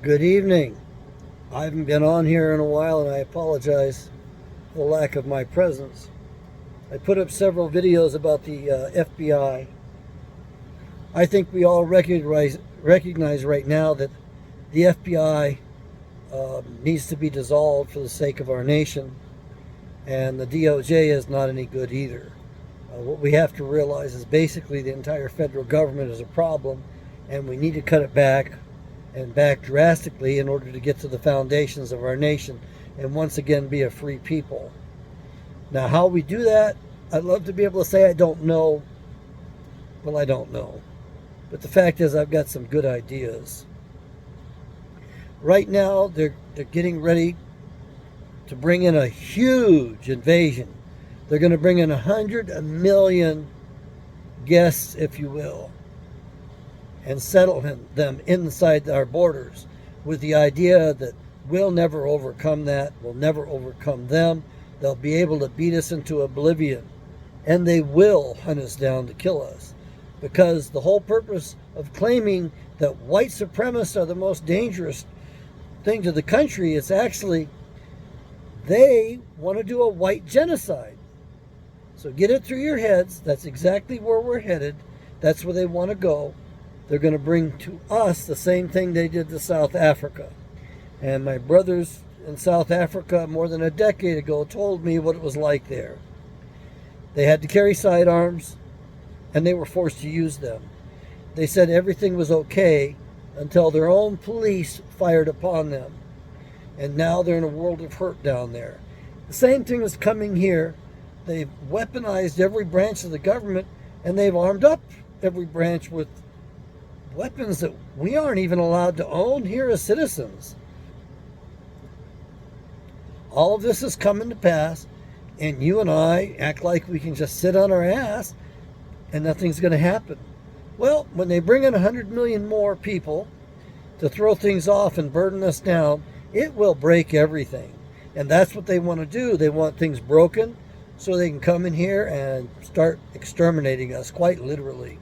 Good evening. I haven't been on here in a while and I apologize for the lack of my presence. I put up several videos about the FBI. I think we all recognize right now that the FBI needs to be dissolved for the sake of our nation, and the DOJ is not any good either. What we have to realize is basically the entire federal government is a problem, and we need to cut it back and back drastically in order to get to the foundations of our nation and once again be a free people. Now, how we do that, I'd love to be able to say I don't know. Well, I don't know. But the fact is I've got some good ideas. Right now, they're getting ready to bring in a huge invasion. They're going to bring in 100 million guests, if you will, and settle them inside our borders with the idea that we'll never overcome that. We'll never overcome them. They'll be able to beat us into oblivion, and they will hunt us down to kill us, because the whole purpose of claiming that white supremacists are the most dangerous thing to the country is actually they want to do a white genocide. So get it through your heads. That's exactly where we're headed. That's where they want to go. They're going to bring to us the same thing they did to South Africa. And my brothers in South Africa more than a decade ago told me what it was like there. They had to carry sidearms, and they were forced to use them. They said everything was okay until their own police fired upon them. And now they're in a world of hurt down there. The same thing is coming here. They've weaponized every branch of the government, and they've armed up every branch with weapons that we aren't even allowed to own here as citizens. All of this is coming to pass, and you and I act like we can just sit on our ass and nothing's going to happen. Well, when they bring in 100 million more people to throw things off and burden us down, it will break everything. And that's what they want to do. They want things broken so they can come in here and start exterminating us, quite literally.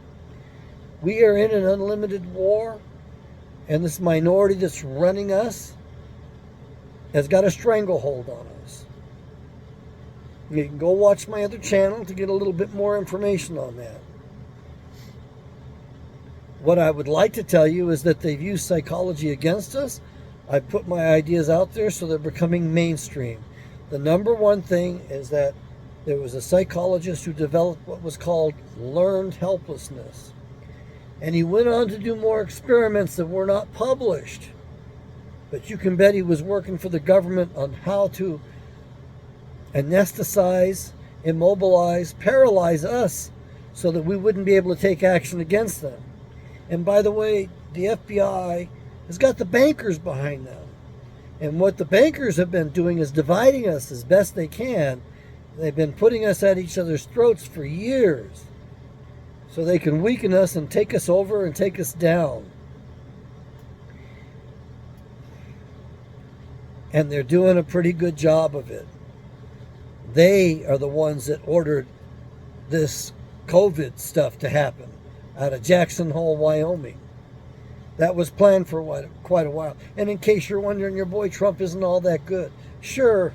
We are in an unlimited war, and this minority that's running us has got a stranglehold on us. You can go watch my other channel to get a little bit more information on that. What I would like to tell you is that they've used psychology against us. I put my ideas out there so they're becoming mainstream. The number one thing is that there was a psychologist who developed what was called learned helplessness. And he went on to do more experiments that were not published. But you can bet he was working for the government on how to anesthetize, immobilize, paralyze us so that we wouldn't be able to take action against them. And by the way, the FBI has got the bankers behind them. And what the bankers have been doing is dividing us as best they can. They've been putting us at each other's throats for years so they can weaken us and take us over and take us down. And they're doing a pretty good job of it. They are the ones that ordered this COVID stuff to happen out of Jackson Hole, Wyoming. That was planned for quite a while. And in case you're wondering, your boy Trump isn't all that good. Sure,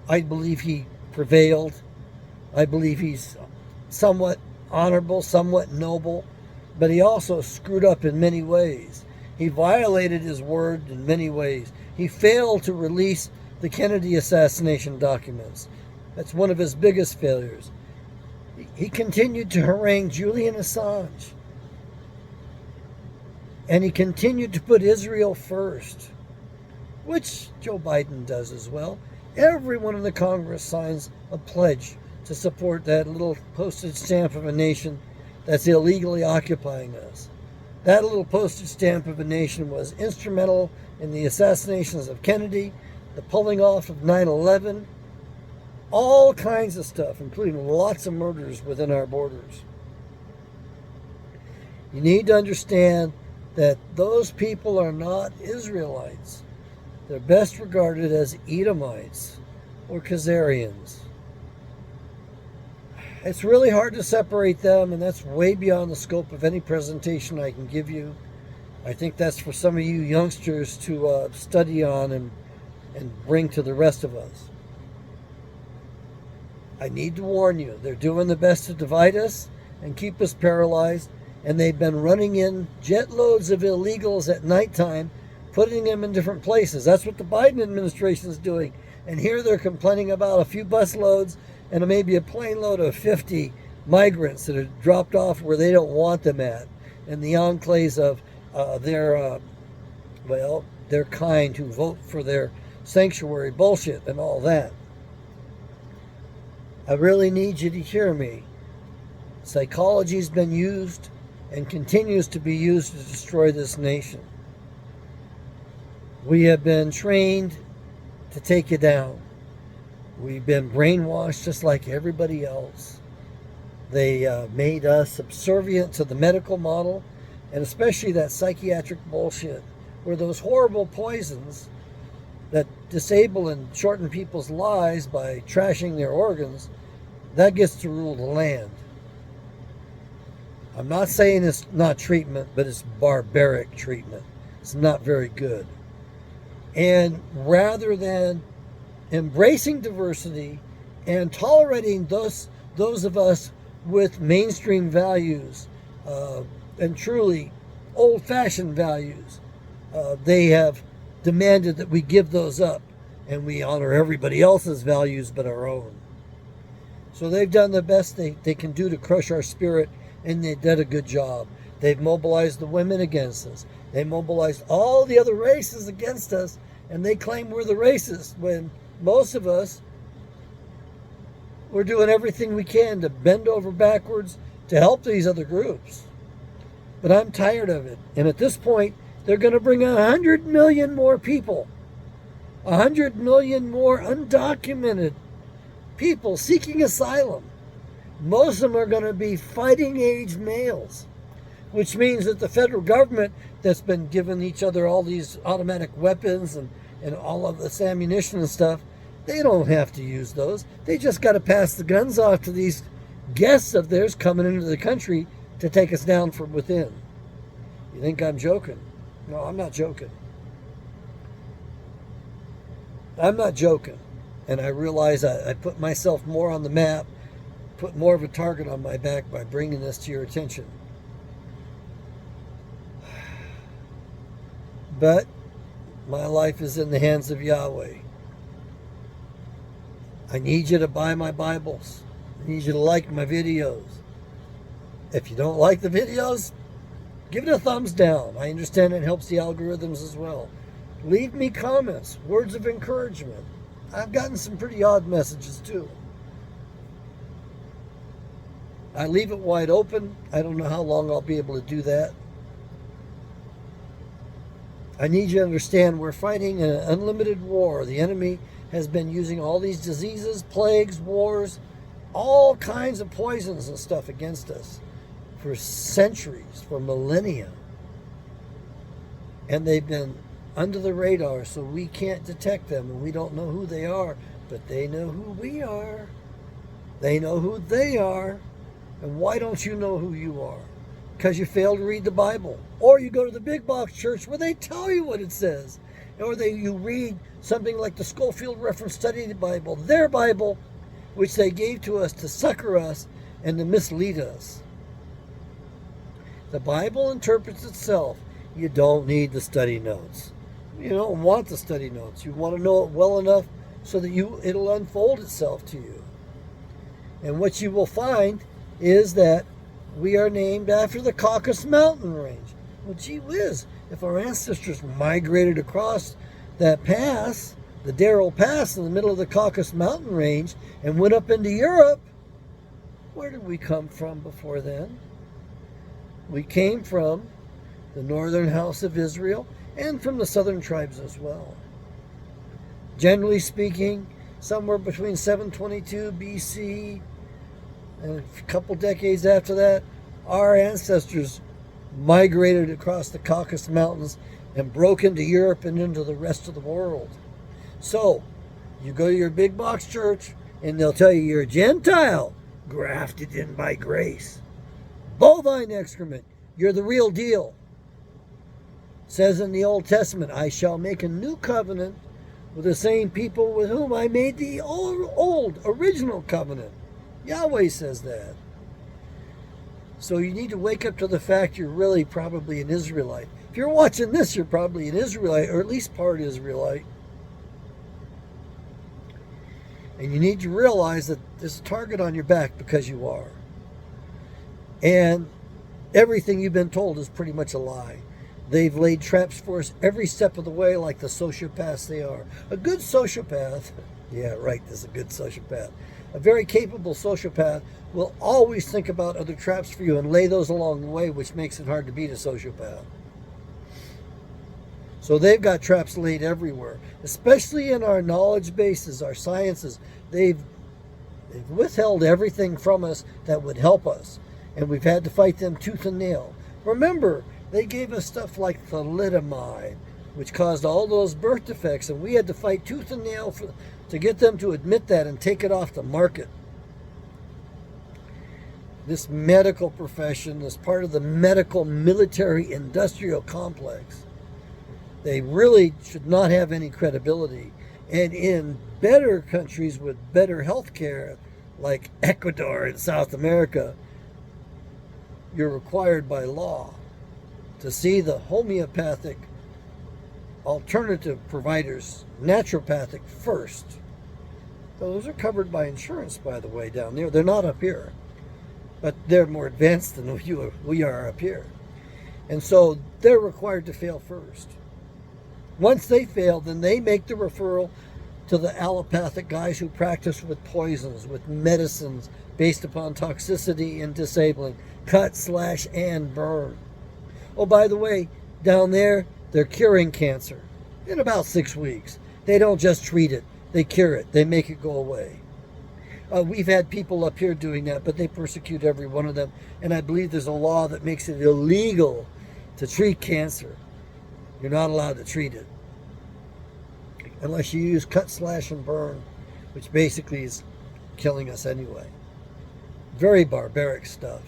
I believe he prevailed. I believe he's somewhat honorable, somewhat noble, but he also screwed up in many ways. He violated his word in many ways. He failed to release the Kennedy assassination documents. That's one of his biggest failures. He continued to harangue Julian Assange. And he continued to put Israel first, which Joe Biden does as well. Everyone in the Congress signs a pledge to support that little postage stamp of a nation that's illegally occupying us. That little postage stamp of a nation was instrumental in the assassinations of Kennedy, the pulling off of 9/11, all kinds of stuff, including lots of murders within our borders. You need to understand that those people are not Israelites. They're best regarded as Edomites or Khazarians. It's really hard to separate them, and that's way beyond the scope of any presentation I can give you. I think that's for some of you youngsters to study on and bring to the rest of us. I need to warn you, they're doing the best to divide us and keep us paralyzed, and they've been running in jet loads of illegals at nighttime, putting them in different places. That's what the Biden administration is doing. And here they're complaining about a few bus loads and maybe a plane load of 50 migrants that are dropped off where they don't want them at, in the enclaves of their kind who vote for their sanctuary bullshit and all that. I really need you to hear me. Psychology's been used and continues to be used to destroy this nation. We have been trained to take you down. We've been brainwashed just like everybody else. They made us subservient to the medical model, and especially that psychiatric bullshit, where those horrible poisons that disable and shorten people's lives by trashing their organs, that gets to rule the land. I'm not saying it's not treatment, but it's barbaric treatment. It's not very good. And rather than embracing diversity and tolerating those of us with mainstream values and truly old-fashioned values, they have demanded that we give those up and we honor everybody else's values but our own. So they've done the best they can do to crush our spirit, and they did a good job. They've mobilized the women against us. They mobilized all the other races against us, and they claim we're the racists when most of us, we're doing everything we can to bend over backwards to help these other groups. But I'm tired of it. And at this point, they're going to bring 100 million more people. 100 million more undocumented people seeking asylum. Most of them are going to be fighting age males, which means that the federal government that's been giving each other all these automatic weapons and all of this ammunition and stuff, they don't have to use those. They just got to pass the guns off to these guests of theirs coming into the country to take us down from within. You think I'm joking? No, I'm not joking. I'm not joking. And I realize I put myself more on the map, put more of a target on my back by bringing this to your attention. But my life is in the hands of Yahweh. I need you to buy my Bibles. I need you to like my videos. If you don't like the videos, give it a thumbs down. I understand it helps the algorithms as well. Leave me comments, words of encouragement. I've gotten some pretty odd messages too. I leave it wide open. I don't know how long I'll be able to do that. I need you to understand we're fighting an unlimited war. The enemy has been using all these diseases, plagues, wars, all kinds of poisons and stuff against us for centuries, for millennia. And they've been under the radar, so we can't detect them, and we don't know who they are, but they know who we are. They know who they are. And why don't you know who you are? Because you fail to read the Bible. Or you go to the big box church where they tell you what it says. Or you read something like the Schofield Reference Study Bible, their Bible, which they gave to us to succor us and to mislead us. The Bible interprets itself. You don't need the study notes. You don't want the study notes. You want to know it well enough so that it'll unfold itself to you. And what you will find is that we are named after the Caucasus Mountain Range. Well, gee whiz, if our ancestors migrated across that pass, the Darrell Pass in the middle of the Caucasus Mountain Range, and went up into Europe, where did we come from before then? We came from the northern house of Israel and from the southern tribes as well. Generally speaking, somewhere between 722 BC and a couple decades after that, our ancestors migrated across the Caucasus Mountains and broke into Europe and into the rest of the world. So, you go to your big box church and they'll tell you you're a Gentile, grafted in by grace. Bovine excrement, you're the real deal. says in the Old Testament, I shall make a new covenant with the same people with whom I made the old original covenant. Yahweh says that. So you need to wake up to the fact you're really probably an Israelite. If you're watching this, you're probably an Israelite, or at least part Israelite. And you need to realize that there's a target on your back because you are. And everything you've been told is pretty much a lie. They've laid traps for us every step of the way, like the sociopaths they are. A good sociopath, yeah, right, there's a good sociopath. A very capable sociopath will always think about other traps for you and lay those along the way, which makes it hard to beat a sociopath. So they've got traps laid everywhere, especially in our knowledge bases, our sciences. They've withheld everything from us that would help us, and we've had to fight them tooth and nail. Remember, they gave us stuff like thalidomide, which caused all those birth defects, and we had to fight tooth and nail to get them to admit that and take it off the market. This medical profession is part of the medical military industrial complex. They really should not have any credibility. And in better countries with better health care, like Ecuador and South America, you're required by law to see the homeopathic alternative providers, naturopathic, first. Those are covered by insurance, by the way, down there. They're not up here, but they're more advanced than we are up here. And so they're required to fail first. Once they fail, then they make the referral to the allopathic guys who practice with poisons, with medicines based upon toxicity and disabling. Cut, slash, and burn. Oh, by the way, down there, they're curing cancer in about 6 weeks. They don't just treat it. They cure it. They make it go away. We've had people up here doing that, but they persecute every one of them. And I believe there's a law that makes it illegal to treat cancer. You're not allowed to treat it unless you use cut, slash, and burn, which basically is killing us anyway. Very barbaric stuff.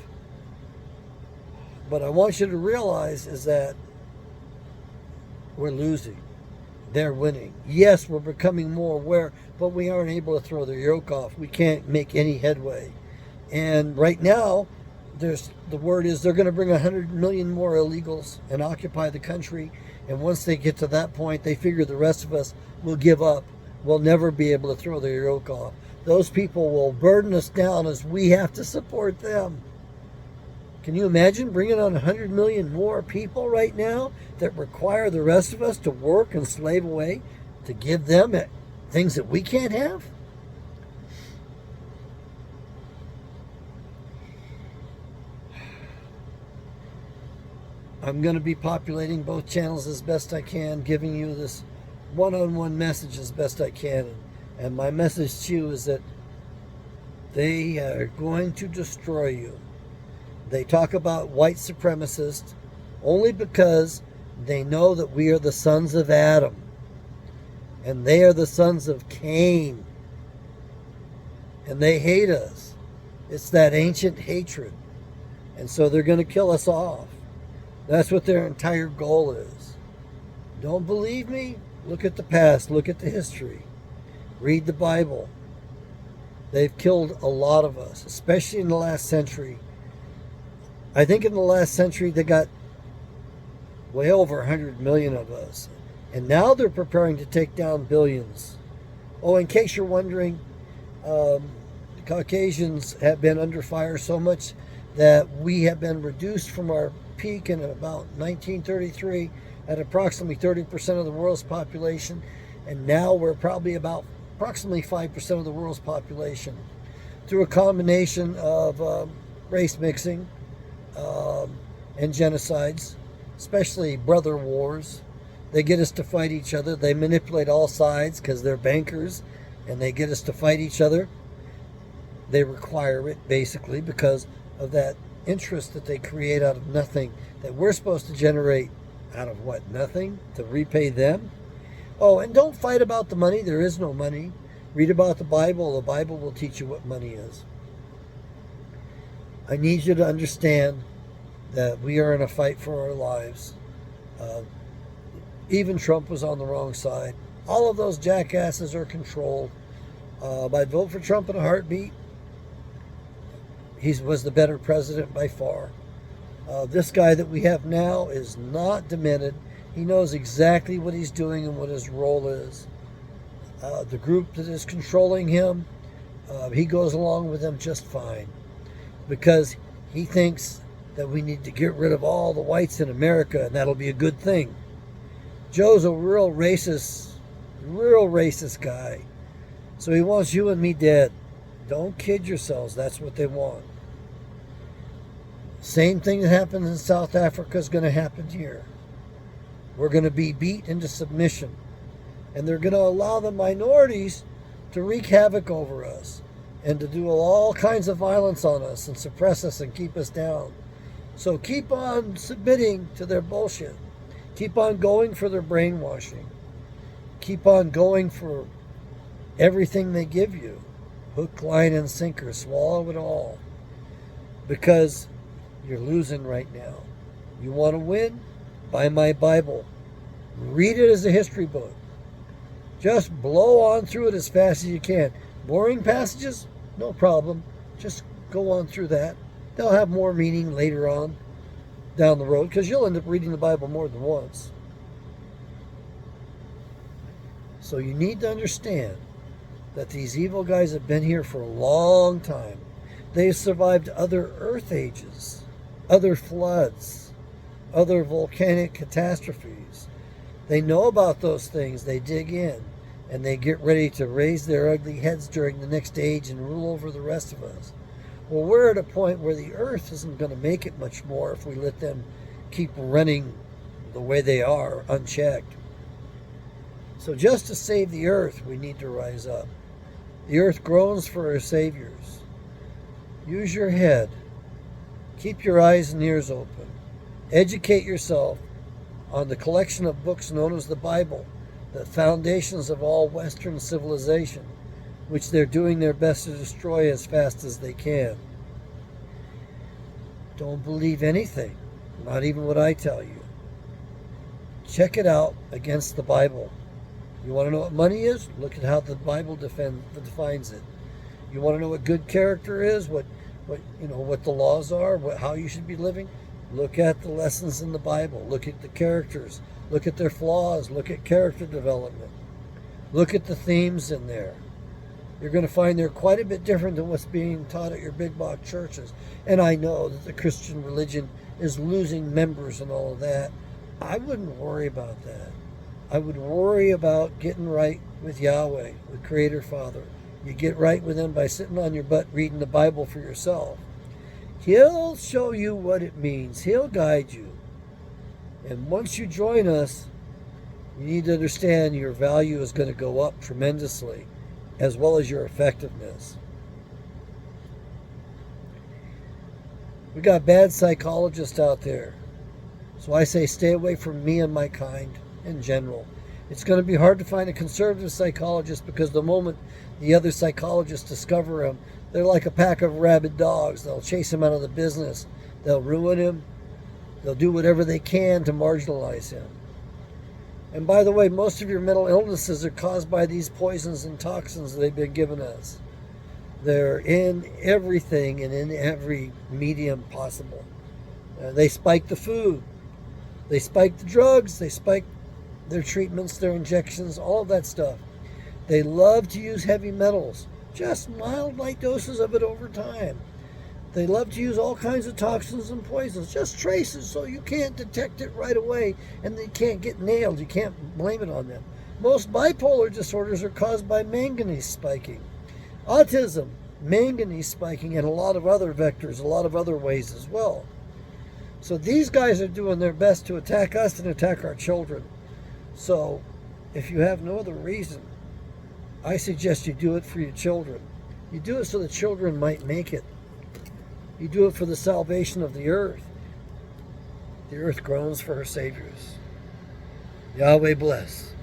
What I want you to realize is that we're losing. They're winning. Yes, we're becoming more aware, but we aren't able to throw the yoke off. We can't make any headway. And right now, the word is they're going to bring 100 million more illegals and occupy the country. And once they get to that point, they figure the rest of us will give up. We'll never be able to throw the yoke off. Those people will burden us down as we have to support them. Can you imagine bringing on 100 million more people right now that require the rest of us to work and slave away to give them things that we can't have? I'm going to be populating both channels as best I can, giving you this one-on-one message as best I can. And my message to you is that they are going to destroy you. They talk about white supremacists only because they know that we are the sons of Adam and they are the sons of Cain, and they hate us. It's that ancient hatred, and so they're going to kill us off. That's what their entire goal is. Don't believe me? Look at the past, look at the history, read the Bible. They've killed a lot of us, especially in the last century. I think in the last century they got way over 100 million of us. And now they're preparing to take down billions. Oh, in case you're wondering, the Caucasians have been under fire so much that we have been reduced from our peak in about 1933 at approximately 30% of the world's population. And now we're probably about approximately 5% of the world's population through a combination of race mixing, and genocides, especially brother wars. They get us to fight each other. They manipulate all sides because they're bankers, and they get us to fight each other. They require it basically because of that interest that they create out of nothing that we're supposed to generate out of what? Nothing? To repay them? Oh, and don't fight about the money. There is no money. Read about the Bible. The Bible will teach you what money is. I need you to understand that we are in a fight for our lives. Even Trump was on the wrong side. All of those jackasses are controlled. I'd vote for Trump in a heartbeat. He was the better president by far. This guy that we have now is not demented. He knows exactly what he's doing and what his role is. The group that is controlling him, he goes along with them just fine because he thinks that we need to get rid of all the whites in America and that'll be a good thing. Joe's a real racist guy. So he wants you and me dead. Don't kid yourselves. That's what they want. Same thing that happened in South Africa is going to happen here. We're going to be beat into submission. And they're going to allow the minorities to wreak havoc over us and to do all kinds of violence on us and suppress us and keep us down. So keep on submitting to their bullshit. Keep on going for their brainwashing. Keep on going for everything they give you. Hook, line, and sinker. Swallow it all. Because you're losing right now. You want to win? Buy my Bible. Read it as a history book. Just blow on through it as fast as you can. Boring passages? No problem. Just go on through that. They'll have more meaning later on down the road because you'll end up reading the Bible more than once. So you need to understand that these evil guys have been here for a long time. They've survived other earth ages, other floods, other volcanic catastrophes. They know about those things. They dig in and they get ready to raise their ugly heads during the next age and rule over the rest of us. Well, we're at a point where the earth isn't going to make it much more if we let them keep running the way they are, unchecked. So just to save the earth, we need to rise up. The earth groans for her saviors. Use your head. Keep your eyes and ears open. Educate yourself on the collection of books known as the Bible, the foundations of all Western civilization, which they're doing their best to destroy as fast as they can. Don't believe anything, not even what I tell you. Check it out against the Bible. You want to know what money is? Look at how the Bible defines it. You want to know what good character is? What the laws are? How you should be living? Look at the lessons in the Bible. Look at the characters. Look at their flaws. Look at character development. Look at the themes in there. You're going to find they're quite a bit different than what's being taught at your big box churches. And I know that the Christian religion is losing members and all of that. I wouldn't worry about that. I would worry about getting right with Yahweh, the Creator Father. You get right with Him by sitting on your butt reading the Bible for yourself. He'll show you what it means. He'll guide you. And once you join us, you need to understand your value is going to go up tremendously, as well as your effectiveness. We got bad psychologists out there. So I say stay away from me and my kind in general. It's going to be hard to find a conservative psychologist because the moment the other psychologists discover him, they're like a pack of rabid dogs. They'll chase him out of the business. They'll ruin him. They'll do whatever they can to marginalize him. And by the way, most of your mental illnesses are caused by these poisons and toxins they've been giving us. They're in everything and in every medium possible. They spike the food. They spike the drugs. They spike their treatments, their injections, all of that stuff. They love to use heavy metals, just mild, light doses of it over time. They love to use all kinds of toxins and poisons, just traces, so you can't detect it right away and they can't get nailed. You can't blame it on them. Most bipolar disorders are caused by manganese spiking. Autism, manganese spiking, and a lot of other vectors, a lot of other ways as well. So these guys are doing their best to attack us and attack our children. So if you have no other reason, I suggest you do it for your children. You do it so the children might make it. You do it for the salvation of the earth. The earth groans for her saviors. Yahweh bless.